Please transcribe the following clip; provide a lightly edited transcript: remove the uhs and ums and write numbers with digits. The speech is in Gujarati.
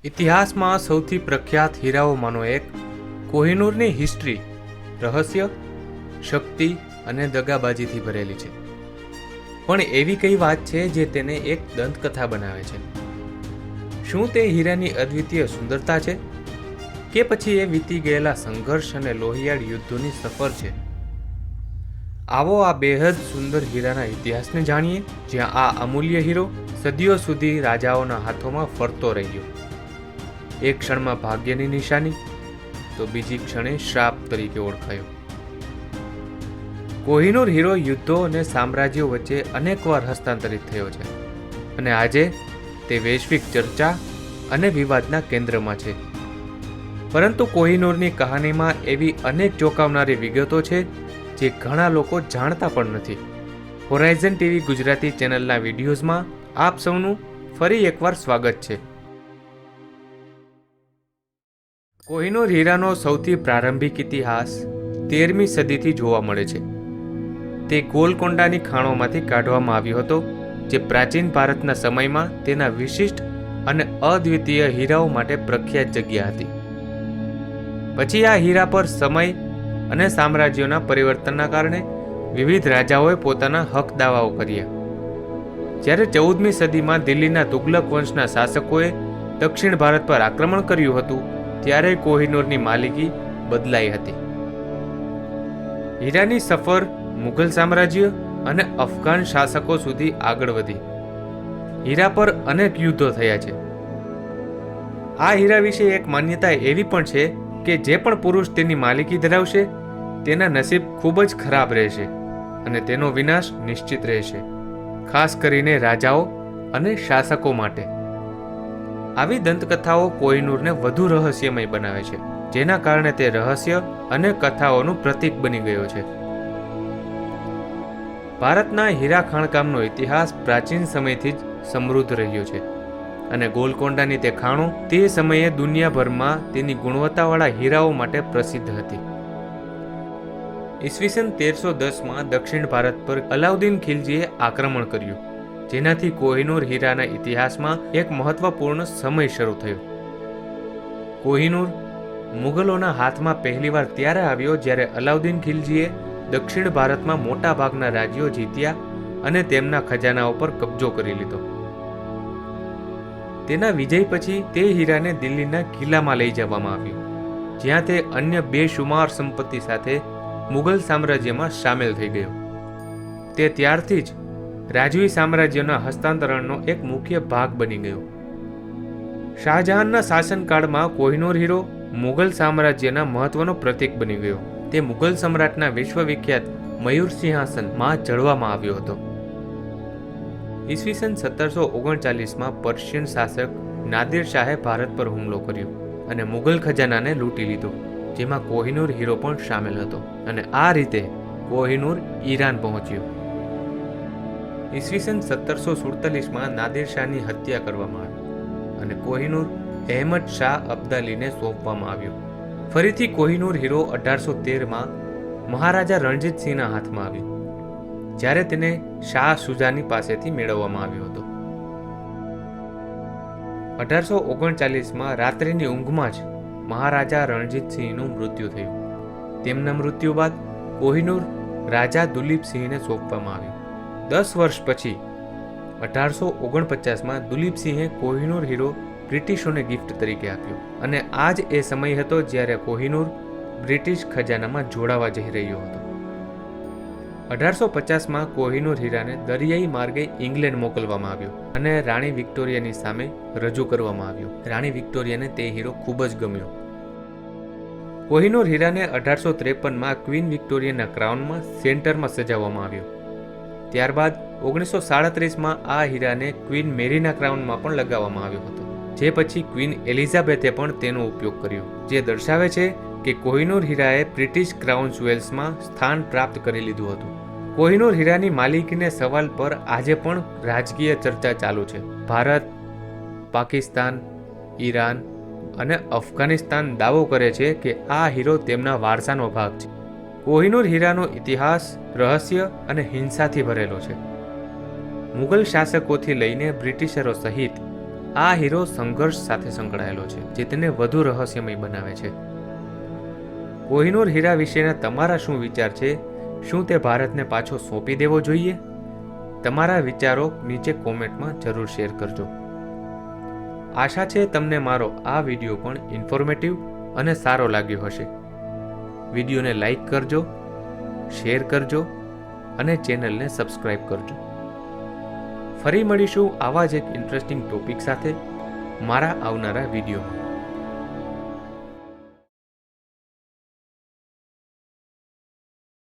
ઇતિહાસમાં સૌથી પ્રખ્યાત હીરાઓમાંનો એક કોહિનૂરની હિસ્ટ્રી રહસ્ય, શક્તિ અને દગાબાજીથી ભરેલી છે. પણ એવી કઈ વાત છે જે તેને એક દંતકથા બનાવે છે? શું તે હીરાની અદ્વિતીય સુંદરતા છે કે પછી એ વીતી ગયેલા સંઘર્ષ અને લોહિયાળ યુદ્ધોની સફર છે? આવો આ બેહદ સુંદર હીરાના ઇતિહાસને જાણીએ, જ્યાં આ અમૂલ્ય હીરો સદીઓ સુધી રાજાઓના હાથોમાં ફરતો રહ્યો. એક ક્ષણમાં ભાગ્યની નિશાની તો બીજી ક્ષણે શ્રાપ તરીકે ઓળખાયો. કોહિનૂર હીરો યુદ્ધો અને સામ્રાજ્યો વચ્ચે અનેકવાર હસ્તાંતરિત થયો છે અને આજે તે વૈશ્વિક ચર્ચા અને વિવાદના કેન્દ્રમાં છે. પરંતુ કોહિનૂરની કહાનીમાં એવી અનેક ચોંકાવનારી વિગતો છે જે ઘણા લોકો જાણતા પણ નથી. હોરાઇઝન ટીવી ગુજરાતી ચેનલના વિડીયોઝમાં આપ સૌનું ફરી એકવાર સ્વાગત છે. કોહિનૂર હીરાનો સૌથી પ્રારંભિક ઇતિહાસ 13મી સદીથી જોવા મળે છે. તે ગોલકોંડાની ખાણોમાંથી કાઢવામાં આવ્યો હતો, જે પ્રાચીન ભારતના સમયમાં તેના વિશિષ્ટ અને અદ્વિતીય હીરાઓ માટે પ્રખ્યાત જગ્યા હતી. પછી આ હીરા પર સમય અને સામ્રાજ્યોના પરિવર્તનના કારણે વિવિધ રાજાઓએ પોતાના હક દાવાઓ કર્યા. જ્યારે 14મી સદીમાં દિલ્હીના તુગલક વંશના શાસકોએ દક્ષિણ ભારત પર આક્રમણ કર્યું હતું, ત્યારે કોહિનૂરની માલિકી બદલાઈ હતી. હીરાની સફર મુઘલ સામ્રાજ્ય અને અફઘાન શાસકો સુધી આગળ વધી. હીરા પર અનેક યુદ્ધો થયા છે. આ હીરા વિશે એક માન્યતા એવી પણ છે કે જે પણ પુરુષ તેની માલિકી ધરાવશે તેના નસીબ ખૂબ જ ખરાબ રહેશે અને તેનો વિનાશ નિશ્ચિત રહેશે, ખાસ કરીને રાજાઓ અને શાસકો માટે. આવી દંતકથાઓ કોહિનૂરને વધુ રહસ્યમય બનાવે છે, જેના કારણે તે રહસ્ય અને કથાઓનું પ્રતીક બની ગયો છે. ભારતના હીરા ખાણકામનો ઇતિહાસ પ્રાચીન સમયથી જ સમૃદ્ધ રહ્યો છે અને ગોલકોંડાની તે ખાણો તે સમયે દુનિયાભરમાં તેની ગુણવત્તાવાળા હીરાઓ માટે પ્રસિદ્ધ હતી. ઈસવીસન 1310માં દક્ષિણ ભારત પર અલાઉદ્દીન ખિલજીએ આક્રમણ કર્યું, જેનાથી કોહિનૂર હીરાના ઇતિહાસમાં એક મહત્વપૂર્ણ સમય શરૂ થયો. કોહિનૂર મુગલોના હાથમાં પહેલીવાર ત્યારે આવ્યો જ્યારે અલાઉદ્દીન ખિલજીએ દક્ષિણ ભારતમાં મોટા ભાગના રાજ્યો જીત્યા અને તેમના ખજાનાઓ પર કબજો કરી લીધો. તેના વિજય પછી તે હીરાને દિલ્હીના કિલ્લામાં લઈ જવામાં આવ્યો, જ્યાં તે અન્ય બેશુમાર સંપત્તિ સાથે મુગલ સામ્રાજ્યમાં સામેલ થઈ ગયો. તે ત્યારથી જ રાજવી સામ્રાજ્યના હસ્તાંતરણનો એક મુખ્ય ભાગ બની ગયો. શાહજહાનના શાસનકાળમાં કોહિનૂર હીરો મુગલ સામ્રાજ્યના મહત્વનો પ્રતીક બની ગયો. તે મુગલ સમ્રાટના વિશ્વવિખ્યાત મયુર સિંહાસનમાં ચડવામાં આવ્યો હતો. ઈસવીસન 1739માં પર્શિયન શાસક નાદિર શાહે ભારત પર હુમલો કર્યો અને મુગલ ખજાનાને લૂંટી લીધો, જેમાં કોહિનૂર હીરો પણ સામેલ હતો, અને આ રીતે કોહિનૂર ઈરાન પહોંચ્યો. ઈસવીસન 1747માં નાદિર શાહની હત્યા કરવામાં આવી અને કોહિનૂર અહેમદ શાહ અબ્દાલીને સોંપવામાં આવ્યો. ફરીથી કોહિનૂર હીરો 1813માં મહારાજા રણજીતસિંહના હાથમાં આવ્યો, જ્યારે તેને શાહ સુજાની પાસેથી મેળવવામાં આવ્યો હતો. 1839માં રાત્રિની ઊંઘમાં જ મહારાજા રણજીતસિંહનું મૃત્યુ થયું. તેમના મૃત્યુ બાદ કોહિનૂર રાજા દુલીપસિંહને સોંપવામાં આવ્યું. 10 વર્ષ પછી 1849માં દુલીપસિંહે કોહિનૂર હીરો બ્રિટિશોને ગિફ્ટ તરીકે આપ્યો, અને આ જ એ સમય હતો જ્યારે કોહિનૂર બ્રિટિશ ખજાનામાં જોડાવા જઈ રહ્યો હતો. 1850માં કોહિનૂર હીરાને દરિયાઈ માર્ગે ઇંગ્લેન્ડ મોકલવામાં આવ્યો અને રાણી વિક્ટોરિયાની સામે રજૂ કરવામાં આવ્યો. રાણી વિક્ટોરિયાને તે હીરો ખૂબ જ ગમ્યો. કોહિનૂર હીરાને 1853માં ક્વીન વિક્ટોરિયાના ક્રાઉનમાં સેન્ટરમાં સજાવવામાં આવ્યો. ત્યારબાદ 1937માં આ હીરાને ક્વીન મેરીના ક્રાઉનમાં પણ લગાવવામાં આવ્યો હતો, જે પછી ક્વીન એલિઝાબેથે પણ તેનો ઉપયોગ કર્યો, જે દર્શાવે છે કે કોહિનૂર હીરાએ બ્રિટિશ ક્રાઉન જ્વેલ્સમાં સ્થાન પ્રાપ્ત કરી લીધું હતું. કોહિનૂર હીરાની માલિકીને સવાલ પર આજે પણ રાજકીય ચર્ચા ચાલુ છે. ભારત, પાકિસ્તાન, ઈરાન અને અફઘાનિસ્તાન દાવો કરે છે કે આ હીરો તેમના વારસાનો ભાગ છે. કોહિનૂર હીરાનો ઇતિહાસ રહસ્ય અને હિંસાથી ભરેલો છે. મુગલ શાસકોથી લઈને બ્રિટિશરો સહિત આ હીરો સંઘર્ષ સાથે સંકળાયેલો છે, જે તેને વધુ રહસ્યમય બનાવે છે. કોહિનૂર હીરા વિશેના તમારા શું વિચાર છે? શું તે ભારતને પાછો સોંપી દેવો જોઈએ? તમારા વિચારો નીચે કોમેન્ટમાં જરૂર શેર કરજો. આશા છે તમને મારો આ વિડીયો પણ ઇન્ફોર્મેટિવ અને સારો લાગ્યો હશે. વિડીયોને લાઈક કરજો, શેર કરજો અને ચેનલને સબસ્ક્રાઇબ કરજો. ફરી મળીશું આવા જ એક ઇન્ટરેસ્ટિંગ ટોપિક સાથે મારા આવનારા વિડીયોમાં.